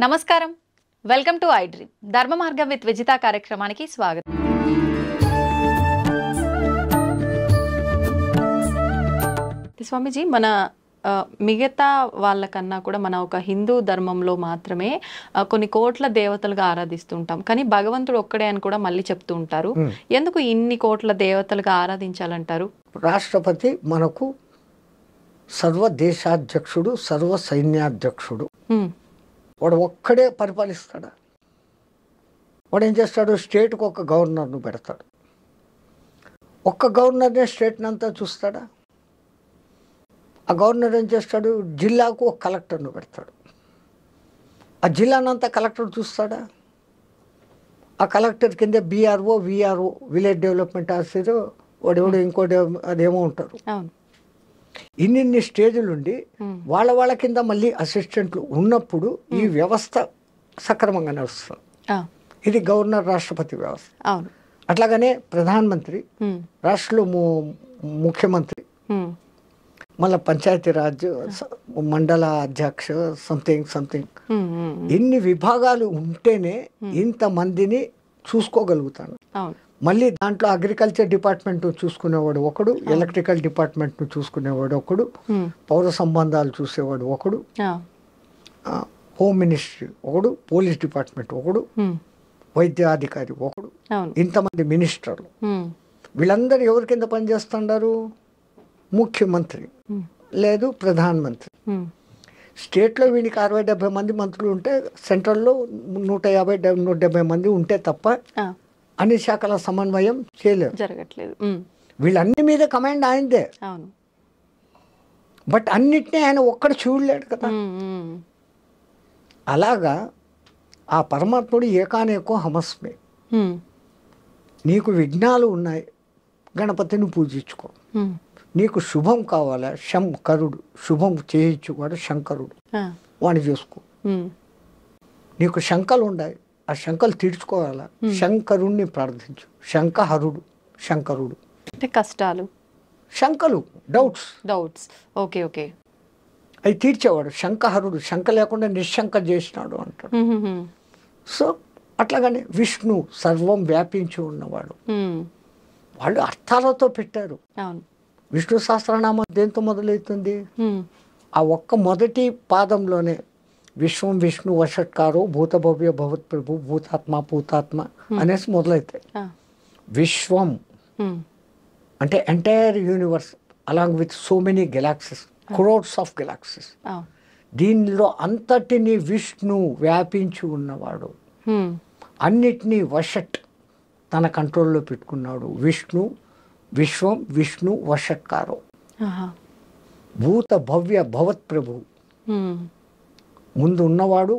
నమస్కారం, welcome to I dream. ధర్మ మార్గం విత్ విజిత కార్యక్రమానికి స్వాగతం. స్వామీజీ, మన మిగతా వాళ్ళకన్నా కూడా మన ఒక హిందూ ధర్మంలో మాత్రమే కొన్ని కోట్ల దేవతలుగా ఆరాధిస్తుంటాం, కానీ భగవంతుడు ఒక్కడే అని కూడా మళ్ళీ చెప్తూ ఉంటారు. ఎందుకు ఇన్ని కోట్ల దేవతలుగా ఆరాధించాలంటారు? రాష్ట్రపతి మనకు సర్వ దేశాధ్యక్షుడు, సర్వ సైన్యాధ్యక్షుడు. వాడు ఒక్కడే పరిపాలిస్తాడా? వాడు ఏం చేస్తాడు? స్టేట్కి ఒక గవర్నర్ను పెడతాడు. ఒక్క గవర్నర్నే స్టేట్ని అంతా చూస్తాడా? ఆ గవర్నర్ ఏం చేస్తాడు? జిల్లాకు ఒక కలెక్టర్ను పెడతాడు. ఆ జిల్లానంతా కలెక్టర్ చూస్తాడా? ఆ కలెక్టర్ కింద BRO, VRO, village development officer, వాడెవడో ఇంకోటి అదేమో ఉంటారు. ఇన్ని స్టేజ్లు ఉండి వాళ్ళ కింద మళ్ళీ అసిస్టెంట్లు ఉన్నప్పుడు ఈ వ్యవస్థ సక్రమంగా నడుస్తుంది. ఇది గవర్నర్ రాష్ట్రపతి వ్యవస్థ. అట్లాగనే ప్రధానమంత్రి, రాష్ట్రంలో ముఖ్యమంత్రి, మళ్ళీ పంచాయతీరాజ్, మండల అధ్యక్ష, సంథింగ్ ఇన్ని విభాగాలు ఉంటేనే ఇంతమందిని చూసుకోగలుగుతాను. మళ్ళీ దాంట్లో అగ్రికల్చర్ డిపార్ట్మెంట్ చూసుకునేవాడు ఒకడు, ఎలక్ట్రికల్ డిపార్ట్మెంట్ చూసుకునేవాడు ఒకడు, పౌర సంబంధాలు చూసేవాడు ఒకడు, హోమ్ మినిస్ట్రీ ఒకడు, పోలీస్ డిపార్ట్మెంట్ ఒకడు, వైద్యాధికారి ఒకడు, ఇంతమంది మినిస్టర్లు. వీళ్ళందరూ ఎవరి కింద పనిచేస్తున్నారు? ముఖ్యమంత్రి లేదు ప్రధానమంత్రి. స్టేట్లో వీనికి 60-70 మంది మంత్రులు ఉంటే, సెంట్రల్లో 150-170 మంది ఉంటే తప్ప అన్ని శాఖల సమన్వయం జరగట్లేదు. వీళ్ళన్ని మీద కమాండ్ ఆయనదే. బట్ అన్నిటినీ ఆయన ఒక్కడు చూడలేడు కదా. అలాగా ఆ పరమాత్ముడు ఏకానేకో హమస్మే. నీకు విఘ్నాలు ఉన్నాయి, గణపతిని పూజించుకో. నీకు శుభం కావాలా, శంకరుడు శుభం చేయించుకోడు, శంకరుడు వాణ్ణి చేసుకో. నీకు శంకలు ఉన్నాయి, ఆ శంకలు తీర్చుకోవాలా, శంకరుణ్ణి ప్రార్థించు. శంకహరుడు, శంకరుడు అంటే కష్టాలు, శంకలు, డౌట్స్ ఓకే ఓకే, అవి తీర్చేవాడు శంకహరుడు. శంక లేకుండా నిశ్శంక చేసినాడు అంటాడు. సో అట్లాగనే విష్ణు సర్వం వ్యాపించి ఉన్నవాడు. వాళ్ళు అర్థాలతో పెట్టారు. విష్ణు సహస్రనామం దేంతో మొదలవుతుంది? ఆ ఒక్క మొదటి పాదంలోనే విశ్వం విష్ణు వషట్కారో భూత భవ్య భవత్ ప్రభు భూతాత్మ పూతాత్మ అనేసి మొదలవుతాయి. విశ్వం అంటే entire universe along with so many galaxies, crores of galaxies. దీనిలో అంతటిని విష్ణు వ్యాపించి ఉన్నవాడు. అన్నిటినీ వషట్ తన కంట్రోల్లో పెట్టుకున్నాడు. విష్ణు విశ్వం విష్ణు వషట్కారో భూత భవ్య భవత్ ప్రభు. ముందు ఉన్నవాడు,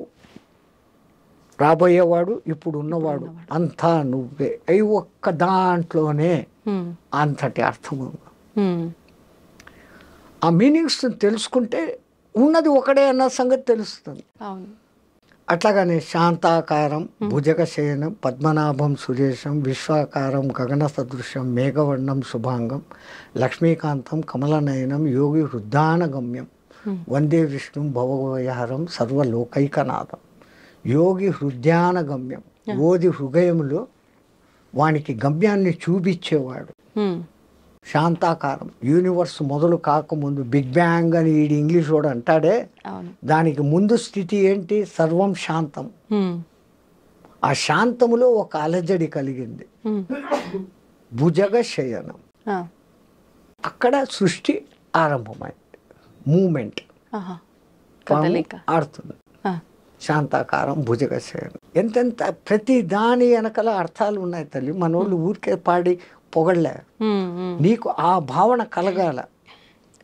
రాబోయేవాడు, ఇప్పుడు ఉన్నవాడు, అంతా నువ్వే. అవి ఒక్క దాంట్లోనే అంతటి అర్థము. ఆ మీనింగ్స్ తెలుసుకుంటే ఉన్నది ఒకడే అన్న సంగతి తెలుస్తుంది. అట్లాగనే శాంతాకారం భుజగశయనం పద్మనాభం సురేశం విశ్వాకారం గగన సదృశం మేఘవర్ణం శుభాంగం లక్ష్మీకాంతం కమలనయనం యోగి హృద్యానగమ్యం వందే విష్ణు భవవయహరం సర్వలోకైకనాథం. యోగి హృదయానగమ్యం, ఓది హృదయంలో వానికి గమ్యాన్ని చూపించేవాడు. శాంతాకారం, యూనివర్స్ మొదలు కాకముందు బిగ్ బ్యాంగ్ అని ఈడు ఇంగ్లీష్ వాడు అంటాడే, దానికి ముందు స్థితి ఏంటి? సర్వం శాంతం. ఆ శాంతములో ఒక అలజడి కలిగింది, భుజగ శయనం. అక్కడ సృష్టి ఆరంభమైంది, మూమెంట్ ఆడుతుంది. శాంతాకారం భుజగ శయనం. ఎంతెంత ప్రతి దాని వెనకల అర్థాలు ఉన్నాయి తల్లి. మనోళ్ళు ఊరికే పాడి పొగళ్ళే. నీకు ఆ భావన కలగాల.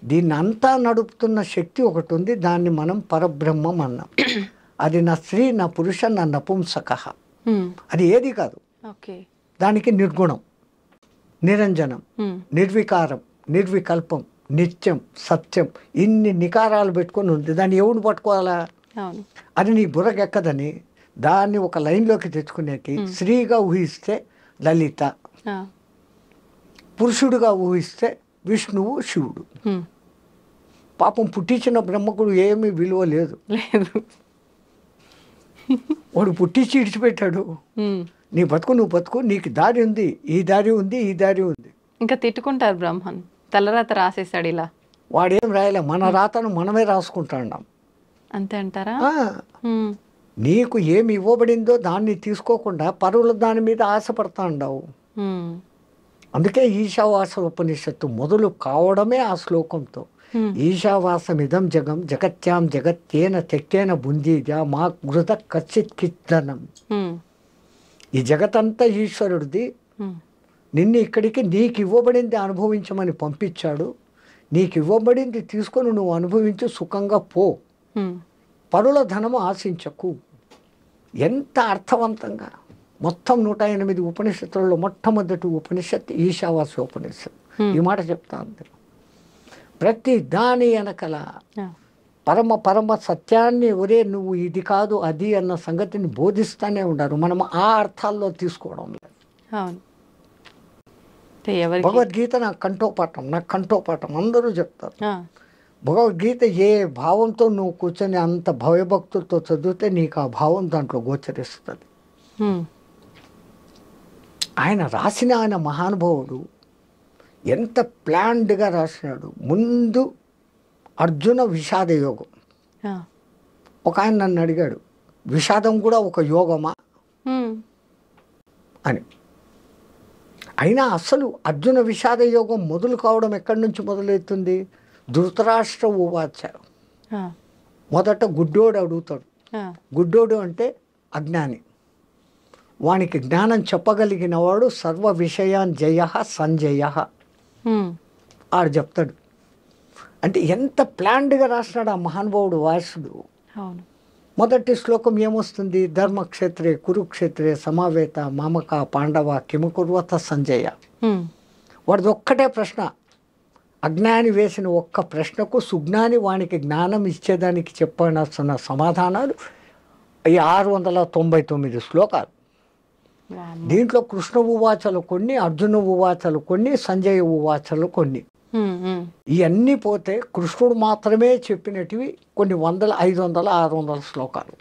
దీన్ని అంతా నడుపుతున్న శక్తి ఒకటి ఉంది, దాన్ని మనం పరబ్రహ్మం అన్నాం. అది నా స్త్రీ, నా పురుష, నా నపుంసక. అది ఏది కాదు. దానికి నిర్గుణం, నిరంజనం, నిర్వికారం, నిర్వికల్పం, నిత్యం, సత్యం, ఇన్ని నికారాలు పెట్టుకొని ఉంది. దాన్ని ఎవడు పట్టుకోవాలా? అది నీ బుర్రకెక్కదని దాన్ని ఒక లైన్లోకి తెచ్చుకునేకి స్త్రీగా ఊహిస్తే లలిత, పురుషుడుగా ఊహిస్తే విష్ణువు శివుడు. పాపం పుట్టించిన బ్రహ్మకుడు ఏమీ విలువ లేదు. వాడు పుట్టించి ఇడిచిపెట్టాడు. నీ బతుకు నువ్వు బతుకు, నీకు దారి ఉంది, ఈ దారి ఉంది, ఈ దారి ఉంది. ఇంకా తిట్టుకుంటారు బ్రహ్మన్, తలరాత రాసేసాడు ఇలా. వాడేం రాయలే, మన రాతను మనమే రాసుకుంటాం. అంతే అంటారా? నీకు ఏమి ఇవ్వబడిందో దాన్ని తీసుకోకుండా పరువుల దాని మీద ఆశపడతా ఉండవు. అందుకే ఈశావాస ఉపనిషత్తు మొదలు కావడమే ఆ శ్లోకంతో. ఈశావాసమిదం జగం జగత్యాం జగత్యేన తెక్కేన బుందీజ మా గృత కచ్చిత్ కిత్తనం. ఈ జగతంతా ఈశ్వరుడిది. నిన్ను ఇక్కడికి నీకు ఇవ్వబడింది అనుభవించమని పంపించాడు. నీకు ఇవ్వబడింది తీసుకొని నువ్వు అనుభవించు, సుఖంగా పో, పరుల ధనము ఆశించకు. ఎంత అర్థవంతంగా మొత్తం 108 ఉపనిషత్తులలో మొట్టమొదటి ఉపనిషత్తు ఈశావాస్య ఉపనిషత్తు. ఈ మాట చెప్తా ఉంది. ప్రతి దాని వెనకల పరమ పరమ సత్యాన్ని, ఒరే నువ్వు ఇది కాదు అది అన్న సంగతిని బోధిస్తూనే ఉన్నారు. మనం ఆ అర్థాల్లో తీసుకోవడం లేదు. భగవద్గీత నాకు కంఠోపాఠం అందరూ చెప్తారు. భగవద్గీత ఏ భావంతో నువ్వు కూర్చొని అంత భయభక్తులతో చదివితే నీకు ఆ భావం దాంట్లో గోచరిస్తుంది. ఆయన రాసిన ఆయన మహానుభావుడు ఎంత ప్లాన్డ్గా రాసినాడు. ముందు అర్జున విషాద యోగం. ఒక ఆయన నన్ను అడిగాడు, విషాదం కూడా ఒక యోగమా అని. అయినా అసలు అర్జున విషాద యోగం మొదలు కావడం ఎక్కడి నుంచి మొదలవుతుంది? ధృతరాష్ట్ర ఉవాచ. మొదట గుడ్డోడు అడుగుతాడు. గుడ్డోడు అంటే అజ్ఞాని. వానికి జ్ఞానం చెప్పగలిగిన వాడు సర్వ విషయాన్ జయ సంజయ ఆడు చెప్తాడు. అంటే ఎంత ప్లాన్డ్గా రాసినాడు ఆ మహానుభావుడు వాసుడు. మొదటి శ్లోకం ఏమొస్తుంది? ధర్మక్షేత్రే కురుక్షేత్రే సమావేత మామక పాండవ కిమకుర్వత సంజయ. వాడిది ఒక్కటే ప్రశ్న. అజ్ఞాని వేసిన ఒక్క ప్రశ్నకు సుజ్ఞాని వానికి జ్ఞానం ఇచ్చేదానికి చెప్పాల్సిన సమాధానాలు ఈ 699 శ్లోకాలు. దీంట్లో కృష్ణ ఉవాచలు కొన్ని, అర్జున ఉవాచలు కొన్ని, సంజయ ఉవాచలు కొన్ని. ఇవన్నీ పోతే కృష్ణుడు మాత్రమే చెప్పినటివి కొన్ని 100, 500, 600 శ్లోకాలు.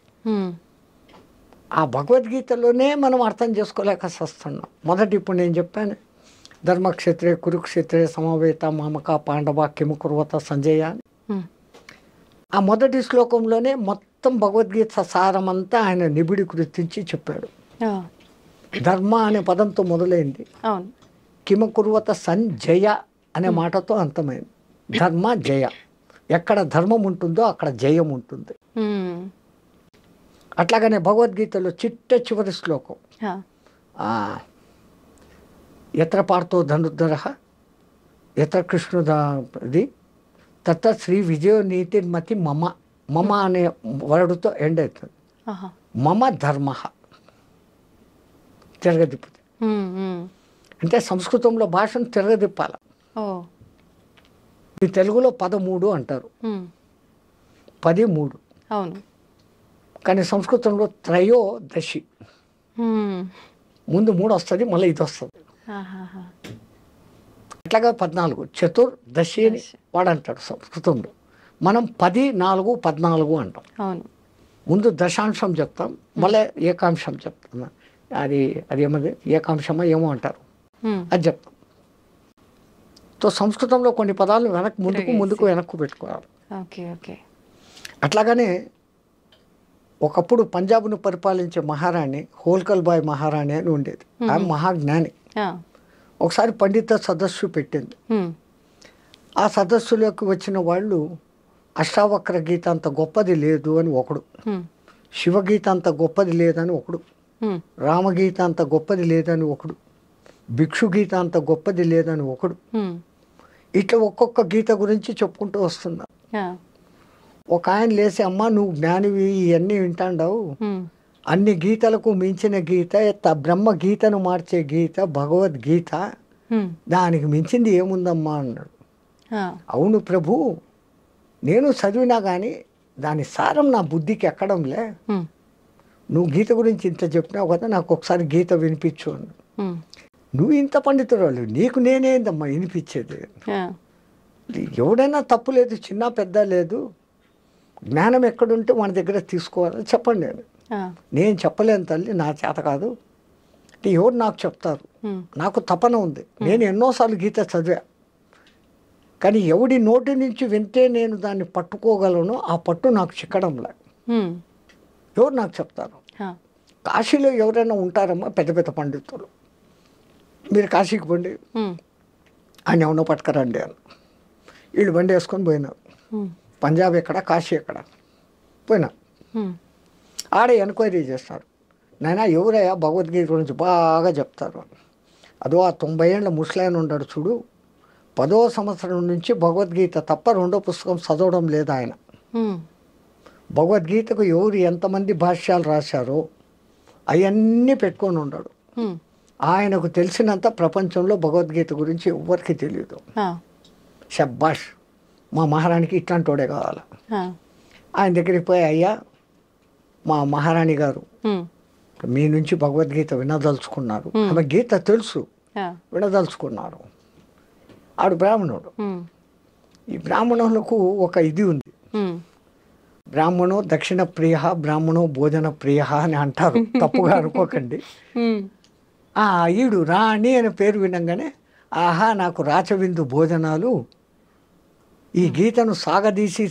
ఆ భగవద్గీతలోనే మనం అర్థం చేసుకోలేక వస్తున్నాం. మొదటి ఇప్పుడు నేను చెప్పాను, ధర్మక్షేత్రే కురుక్షేత్రే సమవేత మామక పాండవ కిమకుర్వత సంజయ అని. ఆ మొదటి శ్లోకంలోనే మొత్తం భగవద్గీత సారమంతా ఆయన నిబిడి గుర్తించి చెప్పాడు. ధర్మ అనే పదంతో మొదలైంది, కిమకుర్వత సంజయ అనే మాటతో అంతమైంది. ధర్మ జయ. ఎక్కడ ధర్మం ఉంటుందో అక్కడ జయం ఉంటుంది. అట్లాగనే భగవద్గీతలో చిట్ట చివరి శ్లోకం, ఎత్ర పార్థో ధనుర్ధర ఎత్ర కృష్ణుది తత్త శ్రీ విజయ నీతిర్మతి మమ. మమ అనే వర్డ్తో ఎండ్ అవుతుంది. మమ ధర్మ తిరగదిప్పుతుంది. అంటే సంస్కృతంలో భాషను తిరగదిప్పాల. ఈ తెలుగులో 13 అంటారు, 13. కానీ సంస్కృతంలో త్రయోదశి. ముందు 3 వస్తుంది, మళ్ళీ ఇది వస్తుంది. అట్లాగా 14 చతుర్దశి అని వాడంటాడు సంస్కృతంలో. మనం 10, 4, 14 అంటాం. ముందు దశాంశం చెప్తాం, మళ్ళీ ఏకాంశం చెప్తాం. అది ఏమది ఏకాంశమా ఏమో అంటారు, అది చెప్తాం. సో సంస్కృతంలో కొన్ని పదాలు ముందుకు వెనక్కు పెట్టుకోవాలి. అట్లాగనే ఒకప్పుడు పంజాబ్ను పరిపాలించే మహారాణి హోల్కల్ బాయ్ మహారాణి అని ఉండేది. ఆమె మహాజ్ఞాని. ఒకసారి పండిత సదస్సు పెట్టింది. ఆ సదస్సులోకి వచ్చిన వాళ్ళు అష్టావక్ర గీత అంత గొప్పది లేదు అని ఒకడు, శివగీత అంత గొప్పది లేదని ఒకడు, రామగీత అంత గొప్పది లేదని ఒకడు, భిక్షు గీత అంత గొప్పది లేదని ఒకడు. ఇట్లా ఒక్కొక్క గీత గురించి చెప్పుకుంటూ వస్తున్నారు. ఒక ఆయన లేసి, అమ్మ నువ్వు జ్ఞానివి, ఇవన్నీ వింటాండావు, అన్ని గీతలకు మించిన గీత, బ్రహ్మ గీతను మార్చే గీత భగవద్గీత, దానికి మించింది ఏముందమ్మా అన్నాడు. అవును ప్రభు, నేను చదివినా కానీ దాని సారం నా బుద్ధికి ఎక్కడంలే. నువ్వు గీత గురించి ఇంత చెప్పినావు కదా, నాకు ఒకసారి గీత వినిపించు అన్నాడు. నువ్వు ఇంత పండితురాలు, నీకు నేనేందమ్మా వినిపించేది? ఎవడైనా తప్పు లేదు, చిన్న పెద్ద లేదు, జ్ఞానం ఎక్కడుంటే మన దగ్గర తీసుకోవాలని చెప్పండి నేను. నేను చెప్పలేను తల్లి, నా చేత కాదు అంటే ఎవరు నాకు చెప్తారు. నాకు తపన ఉంది, నేను ఎన్నోసార్లు గీత చదివా, కానీ ఎవడి నోటి నుంచి వింటే నేను దాన్ని పట్టుకోగలను, ఆ పట్టు నాకు చిక్కడంలే. ఎవరు నాకు చెప్తారు? కాశీలో ఎవరైనా ఉంటారమ్మా పెద్ద పెద్ద పండితులు, మీరు కాశీకి పండి ఆయన ఎవరో పట్టుకరండి అని. వీళ్ళు బండి వేసుకొని పోయినారు. పంజాబ్ ఎక్కడ, కాశీ ఎక్కడ పోయినా. ఆడే ఎంక్వైరీ చేస్తారు, నాయన ఎవరయ్యా భగవద్గీత గురించి బాగా చెప్తారు. అదో ఆ 90 ఏళ్ళ ముసలాయన ఉన్నాడు చూడు, 10వ సంవత్సరం నుంచి భగవద్గీత తప్ప రెండో పుస్తకం చదవడం లేదు ఆయన. భగవద్గీతకు ఎవరు ఎంతమంది భాష్యాలు రాశారో అవన్నీ పెట్టుకొని ఉన్నాడు. ఆయనకు తెలిసినంత ప్రపంచంలో భగవద్గీత గురించి ఎవరికి తెలియదు. షబ్బాష్, మా మహారాణికి ఇట్లాంటి వాడే కావాలి. ఆయన దగ్గరికి పోయి, అయ్యా మా మహారాణి గారు మీ నుంచి భగవద్గీత వినదలుచుకున్నారు, ఆమె గీత తెలుసు, వినదలుచుకున్నారు. ఆడు బ్రాహ్మణుడు. ఈ బ్రాహ్మణులకు ఒక ఇది ఉంది, బ్రాహ్మణో దక్షిణ ప్రియ, బ్రాహ్మణో భోజన ప్రియ అని అంటారు, తప్పుగా అనుకోకండి. ఈడు రాణి అనే పేరు వినంగానే, ఆహా నాకు రాచవిందు భోజనాలు, ఈ గీతను సాగదీసి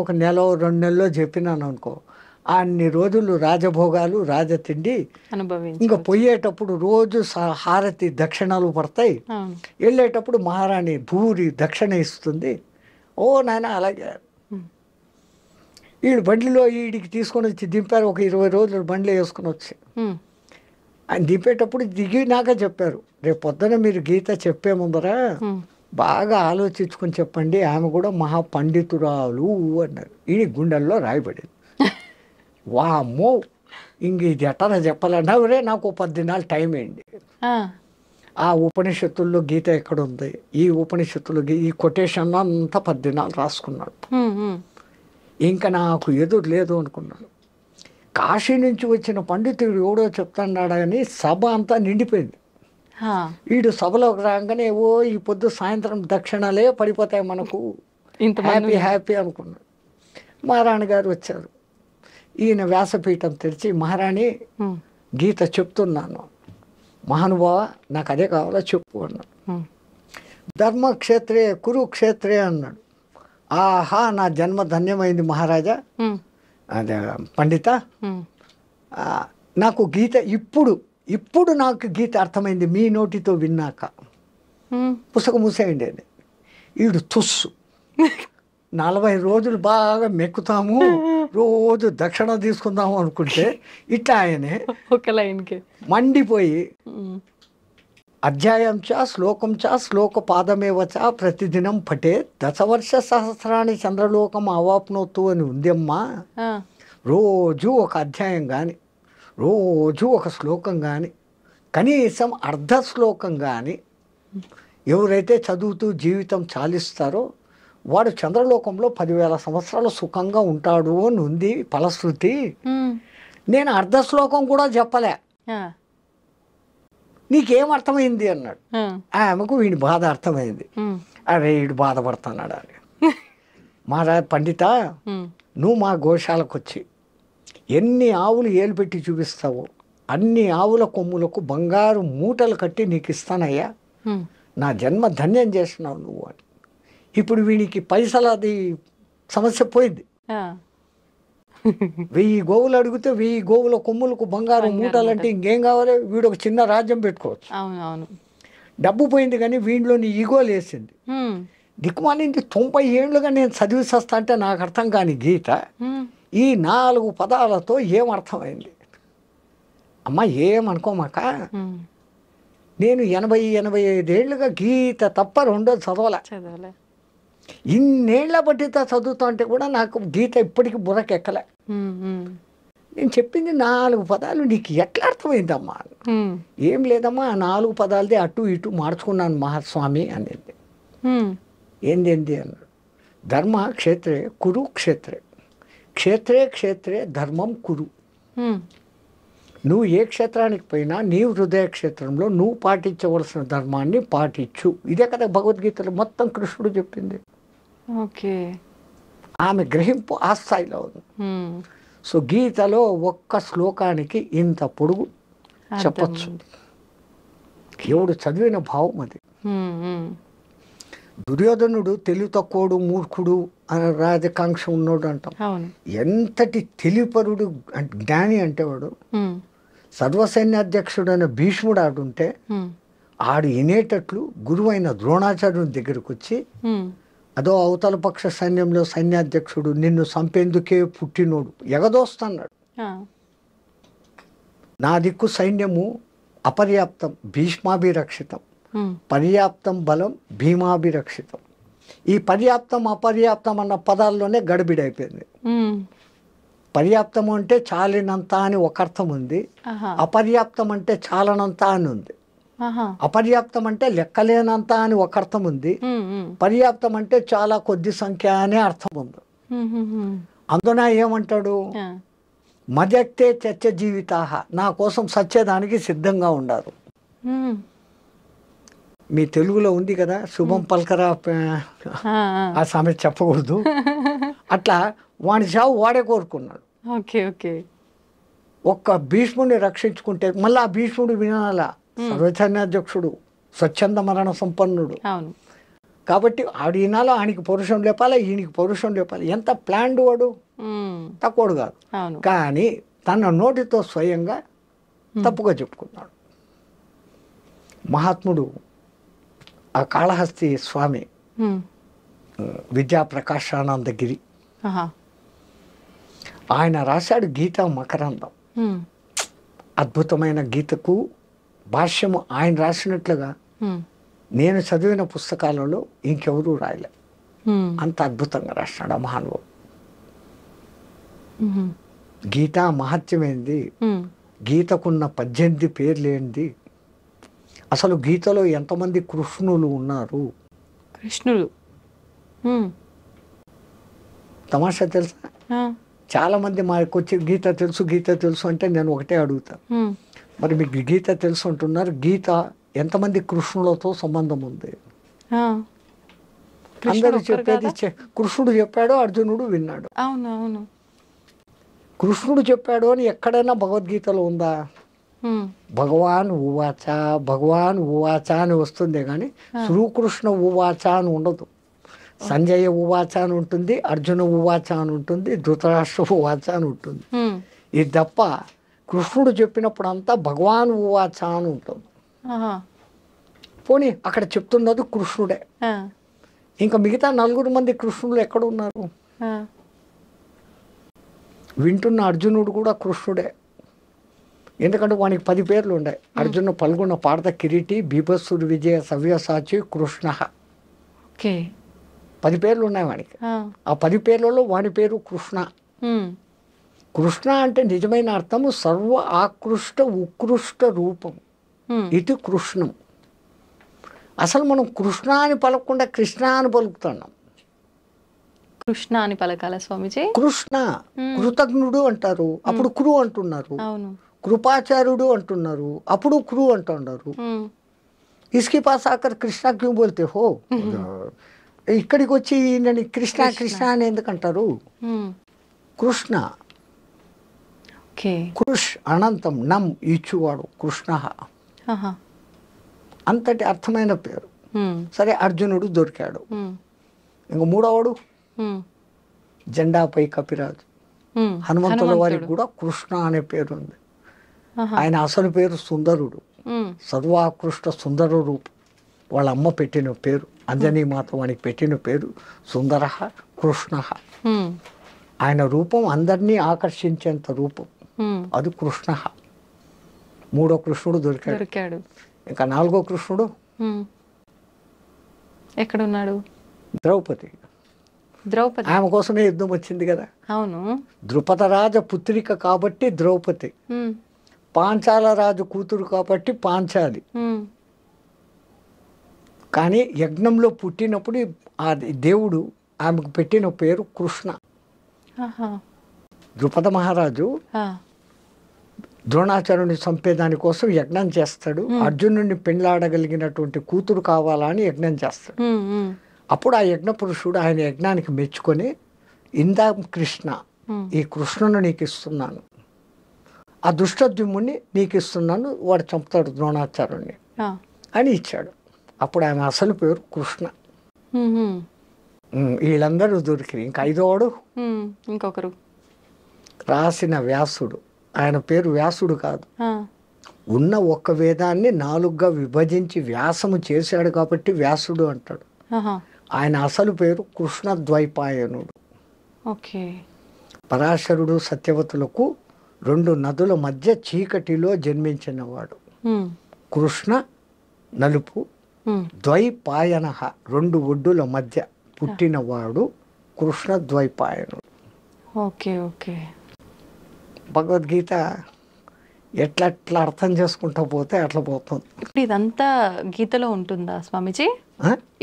ఒక 1 నెల 2 నెలల్లో చెప్పినాను అనుకో, అన్ని రోజులు రాజభోగాలు రాజతిండి, ఇంకా పోయేటప్పుడు రోజు హారతి దక్షిణాలు పడతాయి, వెళ్ళేటప్పుడు మహారాణి భూరి దక్షిణ ఇస్తుంది. ఓ నాయన అలాగే. వీడు బండిలో వీడికి తీసుకొని వచ్చి దింపారు. ఒక 20 రోజులు బండిలో వేసుకొని వచ్చి ఆయన దింపేటప్పుడు దిగినాక చెప్పారు, రేపు పొద్దున మీరు గీత చెప్పే ముందర బాగా ఆలోచించుకొని చెప్పండి, ఆమె కూడా మహా పండితురాలు అన్నారు. ఈ గుండెల్లో రాయబడింది. వామ్మో, ఇంక ఇది ఎట్టరా చెప్పాలన్నా, రే నాకు 10 దినాలు టైం అయింది. ఆ ఉపనిషత్తుల్లో గీత ఎక్కడుంది, ఈ ఉపనిషత్తులు ఈ కొటేషన్ అంతా 10 దినాలు రాసుకున్నాడు. ఇంకా నాకు ఎదురు లేదు అనుకున్నాడు. కాశీ నుంచి వచ్చిన పండితుడు ఎవడో చెప్తున్నాడా అని సభ అంతా నిండిపోయింది. వీడు సభలోకి రాగానే ఓ ఈ పొద్దు సాయంత్రం దక్షిణాలే పడిపోతాయి మనకు, హ్యాపీ అనుకున్నాడు. మహారాణి గారు వచ్చారు. ఈయన వ్యాసపీఠం తెరిచి, మహారాణి గీత చెప్తున్నాను, మహానుభావ నాకు అదే కావాలో చెప్పు అన్నాడు. ధర్మక్షేత్రే కురుక్షేత్రే అన్నాడు. ఆహా నా జన్మ ధన్యమైంది మహారాజా, అదే పండిత, నాకు గీత ఇప్పుడు నాకు గీత అర్థమైంది మీ నోటితో విన్నాక. పుస్తకం మూసేయండి అని. వీడు తుస్సు 40 రోజులు బాగా మెక్కుతాము, రోజు దక్షిణ తీసుకుందాము అనుకుంటే ఇట్లా ఆయనే ఒక లైన్కి మండిపోయి, అధ్యాయం చ శ్లోకం చ శ్లోక పాదమేవ చ ప్రతిదినం పటే 10 వర్ష సహస్రాన్ని చంద్రలోకం అవాప్నోతు అని ఉందమ్మా. రోజు ఒక అధ్యాయం కానీ, రోజు ఒక శ్లోకం కానీ, కనీసం అర్ధ శ్లోకం కానీ ఎవరైతే చదువుతూ జీవితం చాలిస్తారో వాడు చంద్రలోకంలో 10,000 సంవత్సరాలు సుఖంగా ఉంటాడు అని ఉంది ఫలశ్రుతి. నేను అర్ధ శ్లోకం కూడా చెప్పలే, నీకేం అర్థమైంది అన్నాడు. ఆమెకు వీడి బాధ అర్థమైంది. అరే వీడు బాధపడుతున్నాడు అని. మహారాజ్ పండిత, నువ్వు మా గోశాలకు వచ్చి ఎన్ని ఆవులు ఏలు పెట్టి చూపిస్తావో అన్ని ఆవుల కొమ్ములకు బంగారు మూటలు కట్టి నీకు ఇస్తానయ్యా, నా జన్మ ధన్యం చేస్తున్నావు నువ్వు అని. ఇప్పుడు వీడికి పైసలది సమస్య పోయింది. 1000 గోవులు అడిగితే 1000 గోవుల కొమ్ములకు బంగారు మూటలు అంటే ఇంకేం కావాలి, వీడు ఒక చిన్న రాజ్యం పెట్టుకోవచ్చు. డబ్బు పోయింది కానీ వీడిలోని ఈగో లేసింది. దిక్కుమాలింది 90 ఏళ్ళుగా నేను చదివి వస్తా అంటే నాకు అర్థం కాని గీత ఈ 4 పదాలతో ఏం అర్థమైంది. అమ్మ ఏమనుకోమాక, నేను 80-85 ఏళ్ళుగా గీత తప్ప రెండోది చదవలే. ఇన్నేళ్ల బట్టితో చదువుతా అంటే కూడా నాకు గీత ఇప్పటికీ బుర్రకెక్కలే. నేను చెప్పింది 4 పదాలు నీకు ఎట్లా అర్థమైందమ్మా? ఏం లేదమ్మా, ఆ 4 పదాలదే అటు ఇటు మార్చుకున్నాను మహాస్వామి అనేది. ఏంది అన్నాడు. ధర్మ క్షేత్రే కురు క్షేత్రే, క్షేత్రే క్షేత్రే ధర్మం కురు. నువ్వు ఏ క్షేత్రానికి పోయినా నీ హృదయ క్షేత్రంలో నువ్వు పాటించవలసిన ధర్మాన్ని పాటించు. ఇదే కదా భగవద్గీతలో మొత్తం కృష్ణుడు చెప్పింది. ఓకే, ఆమె గ్రహింపు ఆ స్థాయిలో ఉంది. సో గీతలో ఒక్క శ్లోకానికి ఇంత పొడుగు చెప్పచ్చు. ఎవడు చదివిన భావం అది. దుర్యోధనుడు తెలివి తక్కువడు, మూర్ఖుడు అని రాజకాంక్ష ఉన్నోడు అంటాం. ఎంతటి తెలివిపరుడు జ్ఞాని అంటే వాడు. సర్వసైన్యాధ్యక్షుడైన భీష్ముడు ఆడుంటే ఆడు వినేటట్లు గురువైన ద్రోణాచార్యుని దగ్గరకు వచ్చి, అదో అవతల పక్ష సైన్యంలో సైన్యాధ్యక్షుడు నిన్ను చంపేందుకే పుట్టినోడు ఎగదోస్తన్నాడు. నా దిక్కు సైన్యము అపర్యాప్తం భీష్మాభిరక్షితం, పర్యాప్తం బలం భీమాభిరక్షితం. ఈ పర్యాప్తం అపర్యాప్తం అన్న పదాల్లోనే గడిబిడైపోయింది. పర్యాప్తం అంటే చాలినంత అని ఒక అర్థం ఉంది, అపర్యాప్తం అంటే చాలనంత అని ఉంది. అపర్యాప్తం అంటే లెక్కలేనంత అని ఒక అర్థం ఉంది, పర్యాప్తం అంటే చాలా కొద్ది సంఖ్య అనే అర్థం ఉంది. అందున ఏమంటాడు, మదక్తే చచ్చ జీవితాహ, నా కోసం సచ్చేదానికి సిద్ధంగా ఉండారు. మీ తెలుగులో ఉంది కదా, శుభం పల్కరా, ఆ సామెత చెప్పకూడదు. అట్లా వాడి చావు వాడే కోరుకున్నాడు. ఒక్క భీష్ముడిని రక్షించుకుంటే మళ్ళీ ఆ భీష్ముడు వినాలా, సర్వసైన్యాధ్యక్షుడు, స్వచ్ఛంద మరణ సంపన్నుడు. కాబట్టి ఆడు ఈనాలో ఆయనకి పౌరుషం లేపాలి, ఈయనకి పౌరుషం లేపాలి. ఎంత ప్లాన్డ్ వాడు, తక్కువడు కాదు. కానీ తన నోటితో స్వయంగా తప్పుగా చెప్పుకున్నాడు. మహాత్ముడు ఆ కాళహస్తి స్వామి విద్యాప్రకాశానందగిరి, ఆయన రాశాడు గీతా మకరందం. అద్భుతమైన గీతకు భాష్యము ఆయన రాసినట్లుగా నేను చదివిన పుస్తకాలలో ఇంకెవరూ రాయలే. అంత అద్భుతంగా రాసినాడు ఆ మహానుభావుడు. గీతా మహత్యమైంది, గీతకున్న 18 పేర్లేంది, అసలు గీతలో ఎంతమంది కృష్ణులు ఉన్నారు. కృష్ణులు తమాషా తెలుసా, చాలా మంది మాకు వచ్చి గీత తెలుసు గీత తెలుసు అంటే నేను ఒకటే అడుగుతా, మరి మీకు గీత తెలుసు అంటున్నారు, గీత ఎంతమంది కృష్ణులతో సంబంధం ఉంది? అందరూ చెప్పేది కృష్ణుడు చెప్పాడు, అర్జునుడు విన్నాడు. కృష్ణుడు చెప్పాడు అని ఎక్కడైనా భగవద్గీతలో ఉందా? భగవాన్ ఉవాచ, భగవాన్ ఉవాచ అని వస్తుంది కానీ శ్రీకృష్ణ ఉవాచ అని ఉండదు. సంజయ ఉవాచ అని ఉంటుంది, అర్జున ఉవాచ అని ఉంటుంది, ధృతరాష్ట్ర ఉవాచ అని ఉంటుంది. ఇది తప్ప కృష్ణుడు చెప్పినప్పుడు అంతా భగవాన్ ఉవాచ అని ఉంటుంది. పోనీ అక్కడ చెప్తున్నది కృష్ణుడే. ఇంకా మిగతా 4 మంది కృష్ణులు ఎక్కడ ఉన్నారు? వింటున్న అర్జునుడు కూడా కృష్ణుడే. ఎందుకంటే వానికి 10 పేర్లు ఉన్నాయి. అర్జున పల్గొన్న పార్థ కిరీటి భీభత్సుడు విజయ సవ్యసాచి కృష్ణ, 10 పేర్లు ఉన్నాయి వానికి. ఆ 10 పేర్లలో వాని పేరు కృష్ణ. కృష్ణ అంటే నిజమైన అర్థము సర్వ ఆకృష్ట ఉత్కృష్ట రూపం, ఇది కృష్ణం. అసలు మనం కృష్ణ అని పలకకుండా కృష్ణ అని పలుకుతున్నాం. కృష్ణ అని పలకాల స్వామిజీ? కృష్ణ కృతజ్ఞుడు అంటారు, అప్పుడు క్రు అంటున్నారు. కృపాచార్యుడు అంటున్నారు, అప్పుడు క్రు అంటున్నారు. ఇస్కి పాస్ ఆకర్ కృష్ణ క్యూ బోల్తే హో, ఇక్కడికి వచ్చి నేను కృష్ణ కృష్ణ అని ఎందుకంటారు? కృష్ణ, కృష్ అనంతం, నం ఇచ్చువాడు కృష్ణ, అంతటి అర్థమైన పేరు. సరే అర్జునుడు దొరికాడు. ఇంక 3వవాడు జెండాపై కపిరాజు, హనుమంతుల వారికి కూడా కృష్ణ అనే పేరు ఉంది. ఆయన అసలు పేరు సుందరుడు, సర్వాకృష్ట సుందర రూపం. వాళ్ళ అమ్మ పెట్టిన పేరు, అంజనీ మాత వానికి పెట్టిన పేరు సుందర కృష్ణ. ఆయన రూపం అందరినీ ఆకర్షించేంత రూపం, అది కృష్ణ. 3వ కృష్ణుడు దొరికాడు. ఇంకా 4వ కృష్ణుడు ఎక్కడున్నాడు? ద్రౌపది. ఆమె కోసమే యుద్ధం వచ్చింది కదా. అవును, ద్రుపద రాజ పుత్రిక కాబట్టి ద్రౌపది, పాంచాల రాజు కూతురు కాబట్టి పాంచాలి. కానీ యజ్ఞంలో పుట్టినప్పుడు ఆ దేవుడు ఆమెకు పెట్టిన పేరు కృష్ణ. ద్రుపద మహారాజు ద్రోణాచార్యుని చంపేదాని కోసం యజ్ఞం చేస్తాడు. అర్జునుడిని పెండ్లాడగలిగినటువంటి కూతురు కావాలని యజ్ఞం చేస్తాడు. అప్పుడు ఆ యజ్ఞ పురుషుడు ఆయన యజ్ఞానికి మెచ్చుకొని ఇందా కృష్ణ ఈ కృష్ణుని నీకు ఇస్తున్నాను, ఆ దుష్టద్యుమ్ముని నీకు ఇస్తున్నాను, వాడు చంపుతాడు ద్రోణాచార్యుని అని ఇచ్చాడు. అప్పుడు ఆమె అసలు పేరు కృష్ణ. వీళ్ళందరూ దొరికిరు. ఇంకా ఐదోడు ఇంకొకరు రాసిన వ్యాసుడు. ఆయన పేరు వ్యాసుడు కాదు, ఉన్న ఒక్క వేదాన్ని 4గా విభజించి వ్యాసము చేశాడు కాబట్టి వ్యాసుడు అంటాడు. ఆయన అసలు పేరు కృష్ణద్వైపాయనుడు. ఓకే. పరాశరుడు సత్యవతులకు 2 నదుల మధ్య చీకటిలో జన్మించినవాడు. కృష్ణ నలుపు, ద్వైపాయన 2 ఒడ్డుల మధ్య పుట్టినవాడు కృష్ణద్వైపాయనుడు. Okay okay. భగవద్గీత ఎట్లా అర్థం చేసుకుంటూ పోతే అట్లా పోతుంది. ఇప్పుడు ఇదంతా గీతలో ఉంటుందా స్వామీజీ?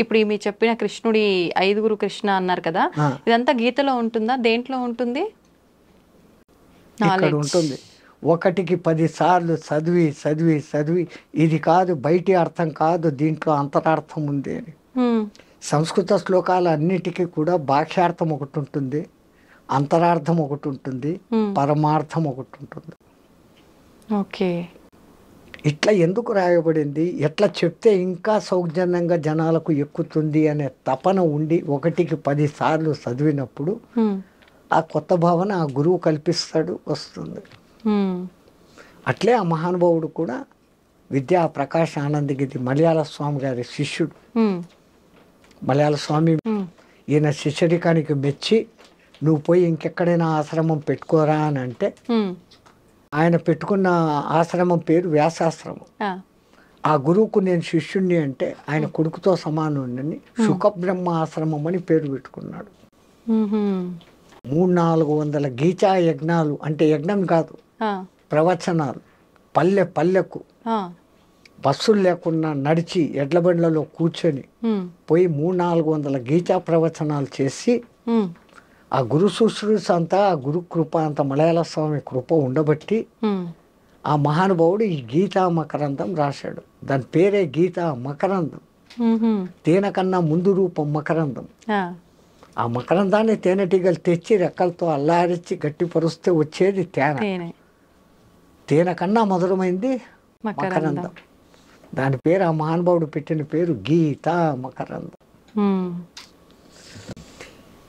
ఇప్పుడు మీరు చెప్పిన కృష్ణుడి 5గురు కృష్ణ అన్నారు కదా, ఇదంతా గీతలో ఉంటుందా? దేంట్లో ఉంటుంది? ఇక్కడ ఉంటుంది. 1కి 10 సార్లు చదివి చదివి చదివి ఇది కాదు, బయటి అర్థం కాదు, దీంట్లో అంతరార్థం ఉంది అని. సంస్కృత శ్లోకాలు అన్నిటికీ కూడా భాష్యార్థం ఒకటి ఉంటుంది, అంతరార్థం ఒకటి ఉంటుంది, పరమార్థం ఒకటి ఉంటుంది. ఓకే. ఇట్లా ఎందుకు రాయబడింది, ఎట్లా చెప్తే ఇంకా సౌజన్యంగా జనాలకు ఎక్కుతుంది అనే తపన ఉండి 1కి 10 సార్లు చదివినప్పుడు ఆ కొత్త భావన ఆ గురువు కల్పిస్తాడు, వస్తుంది. అట్లే ఆ మహానుభావుడు కూడా విద్యా ప్రకాశ్ ఆనందగిరి మలయాళ స్వామి గారి శిష్యుడు. మలయాళ స్వామి ఈయన శిష్యరికానికి మెచ్చి నువ్వు పోయి ఇంకెక్కడైనా ఆశ్రమం పెట్టుకోరా అని అంటే ఆయన పెట్టుకున్న ఆశ్రమం పేరు వ్యాసాశ్రమం. ఆ గురువుకు నేను శిష్యుణ్ణి అంటే ఆయన కొడుకుతో సమానుండని సుఖబ్రహ్మ ఆశ్రమం అని పేరు పెట్టుకున్నాడు. 300-400 గీతా యజ్ఞాలు, అంటే యజ్ఞం కాదు, ప్రవచనాలు, పల్లె పల్లెకు బస్సులు లేకుండా నడిచి ఎడ్ల బండ్లలో కూర్చొని పోయి 300-400 గీతా ప్రవచనాలు చేసి ఆ గురు శుశ్రూష అంతా, ఆ గురు కృప అంత మలయాళ స్వామి కృప ఉండబట్టి ఆ మహానుభావుడు ఈ గీతా మకరందం రాశాడు. దాని పేరే గీతా మకరందం. తేనె కన్నా ముందు రూపం మకరందం. ఆ మకరందాన్ని తేనెటీగలు తెచ్చి రెక్కలతో అల్లారించి గట్టిపరుస్తే వచ్చేది తేనె. తేనె కన్నా మధురమైంది మకరందం. దాని పేరు ఆ మహానుభావుడు పెట్టిన పేరు గీతా మకరందం.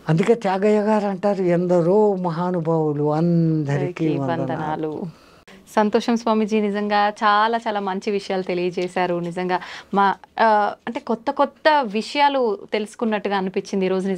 అందుకే త్యాగయ్య గారు అంటారు, ఎందరో మహానుభావులు అందరికీ వందనాలు. సంతోషం స్వామీజీ, నిజంగా చాలా చాలా మంచి విషయాలు తెలియజేశారు. నిజంగా మా అంటే కొత్త కొత్త విషయాలు తెలుసుకున్నట్టుగా అనిపించింది ఈరోజు. నిజంగా